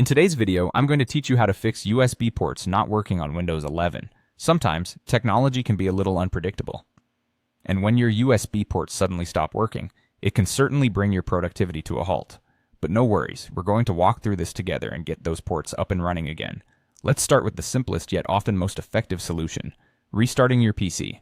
In today's video, I'm going to teach you how to fix USB ports not working on Windows 11. Sometimes, technology can be a little unpredictable. And when your USB ports suddenly stop working, it can certainly bring your productivity to a halt. But no worries, we're going to walk through this together and get those ports up and running again. Let's start with the simplest yet often most effective solution: restarting your PC.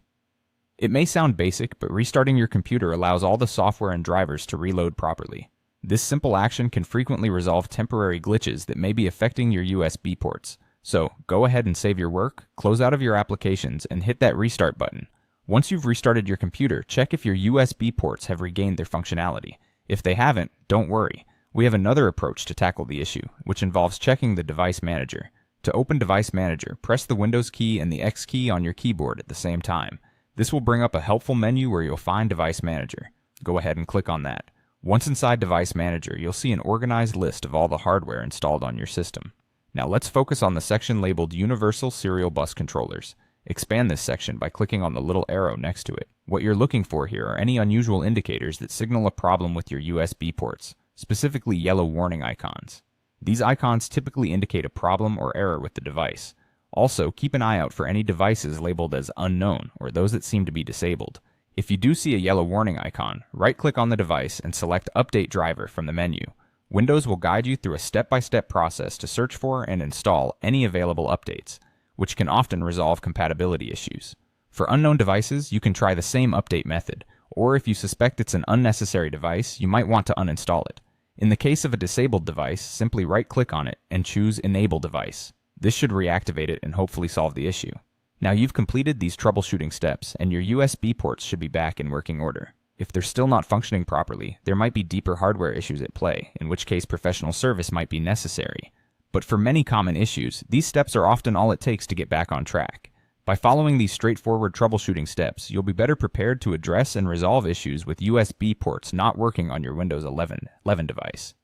It may sound basic, but restarting your computer allows all the software and drivers to reload properly. This simple action can frequently resolve temporary glitches that may be affecting your USB ports. So, go ahead and save your work, close out of your applications, and hit that restart button. Once you've restarted your computer, check if your USB ports have regained their functionality. If they haven't, don't worry. We have another approach to tackle the issue, which involves checking the Device Manager. To open Device Manager, press the Windows key and the X key on your keyboard at the same time. This will bring up a helpful menu where you'll find Device Manager. Go ahead and click on that. Once inside Device Manager, you'll see an organized list of all the hardware installed on your system. Now let's focus on the section labeled Universal Serial Bus Controllers. Expand this section by clicking on the little arrow next to it. What you're looking for here are any unusual indicators that signal a problem with your USB ports, specifically yellow warning icons. These icons typically indicate a problem or error with the device. Also, keep an eye out for any devices labeled as unknown or those that seem to be disabled. If you do see a yellow warning icon, right-click on the device and select Update Driver from the menu. Windows will guide you through a step-by-step process to search for and install any available updates, which can often resolve compatibility issues. For unknown devices, you can try the same update method, or if you suspect it's an unnecessary device, you might want to uninstall it. In the case of a disabled device, simply right-click on it and choose Enable Device. This should reactivate it and hopefully solve the issue. Now you've completed these troubleshooting steps, and your USB ports should be back in working order. If they're still not functioning properly, there might be deeper hardware issues at play, in which case professional service might be necessary. But for many common issues, these steps are often all it takes to get back on track. By following these straightforward troubleshooting steps, you'll be better prepared to address and resolve issues with USB ports not working on your Windows 11 device.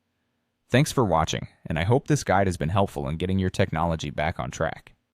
Thanks for watching, and I hope this guide has been helpful in getting your technology back on track.